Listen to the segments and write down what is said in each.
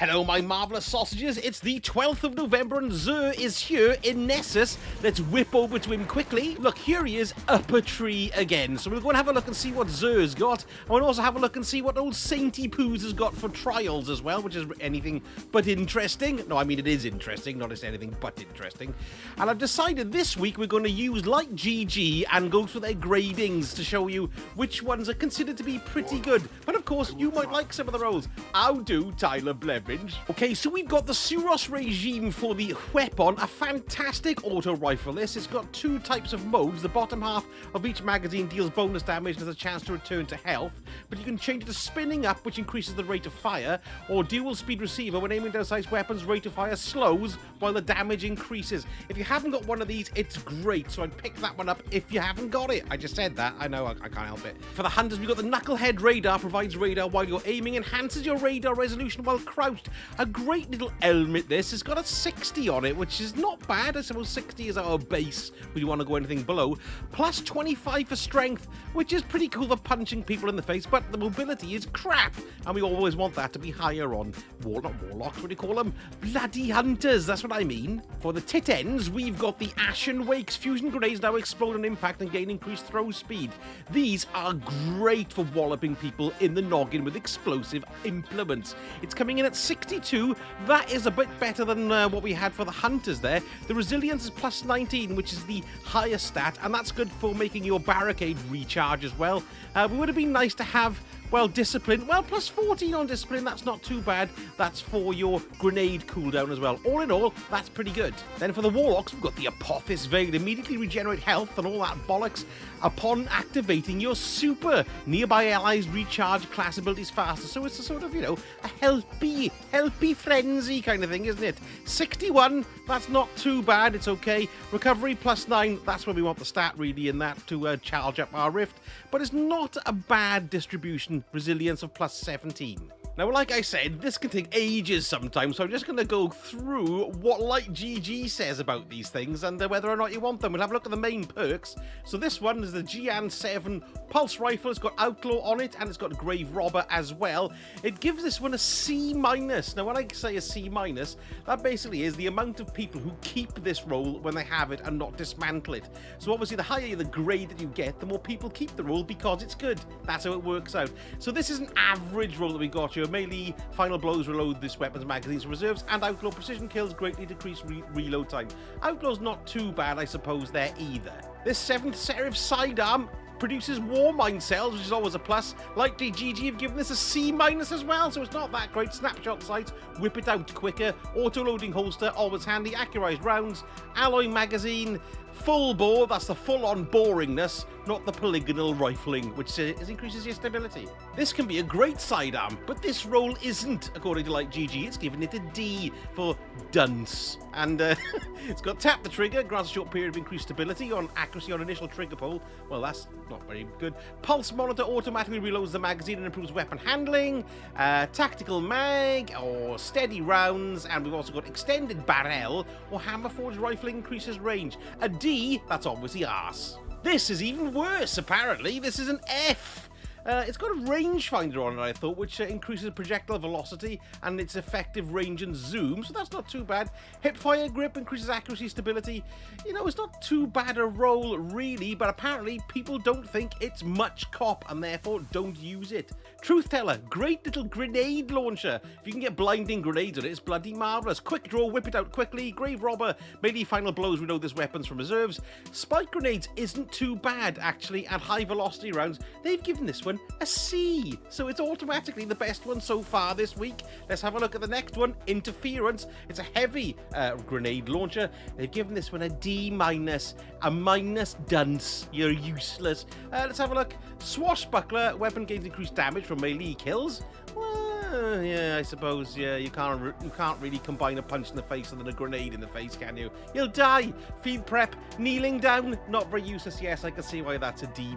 Hello, my marvellous sausages. It's the 12th of November and Xur is here in Nessus. Let's whip over to him quickly. Look, here he is up a tree again. So we'll go and have a look and see what Xur's got. And we'll also have a look and see what old Sainty Poos has got for trials as well, which is anything but interesting. No, I mean, it is interesting, not just anything but interesting. And I've decided this week we're going to use, like GG, and go through their gradings to show you which ones are considered to be pretty good. But of course, you might like some of the roles. How do, Tyler Blevins? Okay, so we've got the Suros regime for the weapon, a fantastic auto rifle. It's got two types of modes. The bottom half of each magazine deals bonus damage and has a chance to return to health, but you can change it to spinning up, which increases the rate of fire, or dual speed receiver. When aiming down sights weapons, rate of fire slows while the damage increases. If you haven't got one of these, it's great, so I'd pick that one up if you haven't got it. I just said that. I know, I can't help it. For the hunters, we've got the Knucklehead radar, provides radar while you're aiming, enhances your radar resolution while crouched. A great little helmet this. It's got a 60 on it, which is not bad. I suppose 60 is our base when you want to go anything below. Plus 25 for strength, which is pretty cool for punching people in the face, but the mobility is crap, and we always want that to be higher on not warlocks, what do you call them? Bloody hunters, that's what I mean. For the tit ends, we've got the Ashen Wakes. Fusion grenades now explode on impact and gain increased throw speed. These are great for walloping people in the noggin with explosive implements. It's coming in at 62. That is a bit better than what we had for the hunters there. The resilience is plus 19, which is the highest stat, and that's good for making your barricade recharge as well. It would have been nice to have, well, discipline. Well, plus 14 on discipline, that's not too bad. That's for your grenade cooldown as well. All in all, that's pretty good. Then for the warlocks, we've got the Apophis Veil. Immediately regenerate health and all that bollocks upon activating your super. Nearby allies recharge class abilities faster. So it's a sort of, a helpy frenzy kind of thing, isn't it? 61, that's not too bad. It's okay. Recovery plus 9, that's where we want the stat really in that to charge up our rift. But it's not a bad distribution. Resilience of plus 17. Now, like I said, this can take ages sometimes, so I'm just going to go through what Like GG says about these things and whether or not you want them. We'll have a look at the main perks. So this one is the Gian 7 Pulse Rifle. It's got Outlaw on it, and it's got Grave Robber as well. It gives this one a C-. Now, when I say a C-, that basically is the amount of people who keep this roll when they have it and not dismantle it. So obviously, the higher the grade that you get, the more people keep the roll because it's good. That's how it works out. So this is an average roll that we got here. Melee final blows reload this weapon's magazines reserves, and outlaw precision kills greatly decrease reload time. Outlaw's not too bad, I suppose, there either. This 7th Seraph sidearm produces war mine cells, which is always a plus. Like GG have given this a C- as well, so it's not that great. Snapshot sights, whip it out quicker. Auto-loading holster, always handy. Accurized rounds, alloy magazine, full bore, that's the full-on boringness, not the polygonal rifling, which increases your stability. This can be a great sidearm, but this roll isn't, according to Like GG. It's giving it a D for dunce. And it's got tap the trigger, grants a short period of increased stability on accuracy on initial trigger pull. Well, that's not very good. Pulse monitor automatically reloads the magazine and improves weapon handling. Tactical mag or steady rounds, and we've also got extended barrel or hammer forged rifling increases range. A D, that's obviously arse. This is even worse, apparently. This is an F. It's got a rangefinder on it, I thought, which increases projectile velocity and its effective range and zoom, so that's not too bad. Hipfire grip increases accuracy, stability. It's not too bad a roll, really, but apparently people don't think it's much cop and therefore don't use it. Truth Teller, great little grenade launcher. If you can get blinding grenades on it, it's bloody marvellous. Quick draw, whip it out quickly. Grave Robber, melee final blows reload this weapons from reserves. Spike grenades isn't too bad, actually, and high velocity rounds. They've given this one a C, so it's automatically the best one so far this week. Let's have a look at the next one, Interference. It's a heavy grenade launcher. They've given this one a D-, a minus dunce. You're useless. Let's have a look. Swashbuckler, weapon gains increased damage from melee kills. Well, yeah, I suppose, yeah, you can't really combine a punch in the face and then a grenade in the face, can you? You'll die. Field prep, kneeling down, not very useless. Yes, I can see why that's a D-.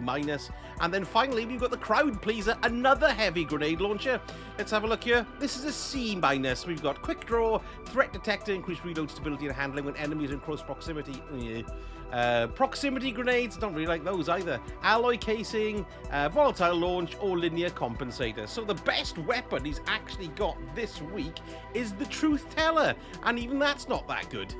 And then finally, we've got the Crowd Pleaser, another heavy grenade launcher. Let's have a look here. This is a C-. We've got quick draw, threat detector, increased reload stability and handling when enemies are in close proximity. Yeah. Proximity grenades, don't really like those either. Alloy casing, volatile launch, or linear compensator. So the best weapon he's actually got this week is the Truth Teller, and even that's not that good.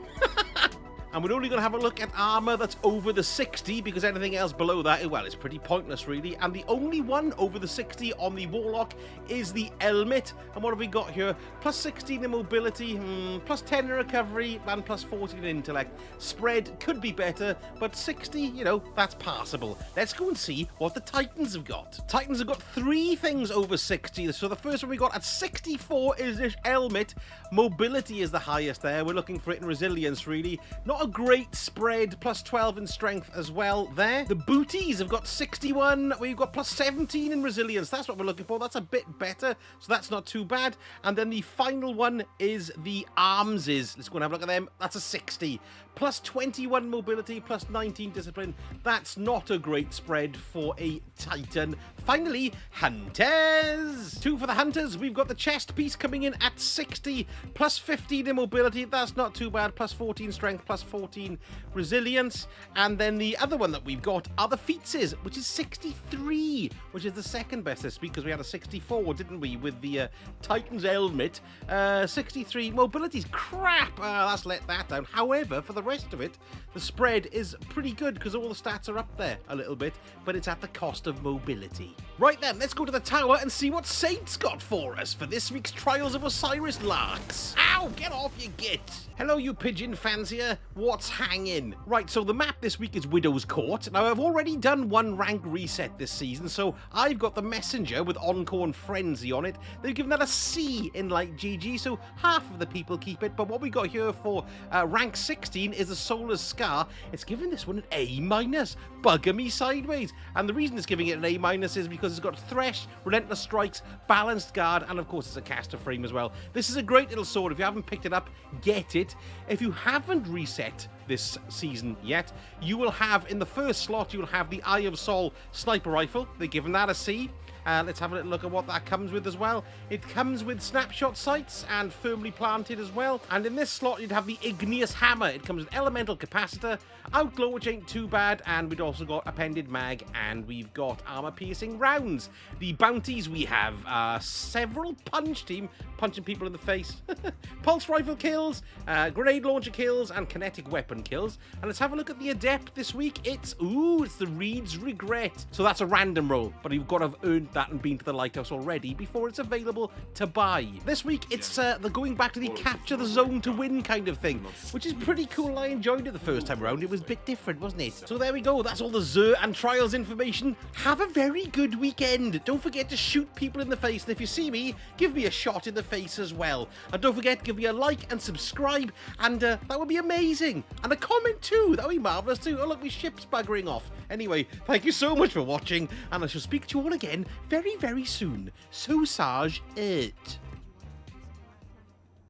And we're only going to have a look at armor that's over the 60, because anything else below that, well, it's pretty pointless, really. And the only one over the 60 on the Warlock is the helmet. And what have we got here? Plus 16 in mobility, plus 10 in recovery, and plus 14 in intellect. Spread could be better, but 60, you know, that's passable. Let's go and see what the Titans have got. Titans have got 3 things over 60. So the first one we got at 64 is this helmet. Mobility is the highest there. We're looking for it in resilience, really. Not a great spread, plus 12 in strength as well there. The booties have got 61. We've got plus 17 in resilience. That's what we're looking for. That's a bit better, so that's not too bad. And then the final one is the armses. Let's go and have a look at them. That's a 60. Plus 21 mobility, plus 19 discipline. That's not a great spread for a Titan. Finally, hunters. 2 for the hunters. We've got the chest piece coming in at 60, plus 15 in mobility. That's not too bad. Plus 14 strength, plus 14 resilience. And then the other one that we've got are the featses, which is 63, which is the second best this week, because we had a 64, didn't we, with the Titan's helmet. 63 mobility's crap. Let's let that down. However, for the rest of it, the spread is pretty good, because all the stats are up there a little bit, but it's at the cost of mobility. Right then, let's go to the tower and see what Saint's got for us for this week's Trials of Osiris larks. Ow, get off, you git. Hello, you pigeon fancier. What's hanging? Right, so the map this week is Widow's Court. Now, I've already done 1 rank reset this season, so I've got the Messenger with Encore and Frenzy on it. They've given that a C in Light GG, so half of the people keep it. But what we got here for rank 16 is the Solar's Scar. It's giving this one an A-. Bugger me sideways. And the reason it's giving it an A- is because it's got Thresh, Relentless Strikes, Balanced Guard, and of course it's a caster frame as well. This is a great little sword. If you haven't picked it up, get it. If you haven't reset this season yet, you will have, in the first slot, you will have the Eye of Sol sniper rifle. They're giving that a C. Let's have a little look at what that comes with as well. It comes with snapshot sights and firmly planted as well. And in this slot, you'd have the Igneous Hammer. It comes with elemental capacitor, outglow, which ain't too bad, and we'd also got appended mag, and we've got armor-piercing rounds. The bounties we have several punch team, punching people in the face, pulse rifle kills, grenade launcher kills, and kinetic weapon kills. And let's have a look at the adept this week. It's the Reed's Regret. So that's a random roll, but you've got to have earned that and been to the lighthouse already before it's available to buy. This week, it's the going back to the capture the zone to win kind of thing, which is pretty cool. I enjoyed it the first time around. It was a bit different, wasn't it? So there we go. That's all the Xur and Trials information. Have a very good weekend. Don't forget to shoot people in the face, and if you see me, give me a shot in the face as well. And don't forget, give me a like and subscribe, and that would be amazing. And a comment too. That would be marvellous too. Oh look, my ship's buggering off. Anyway, thank you so much for watching, and I shall speak to you all again very, very soon. So sage it.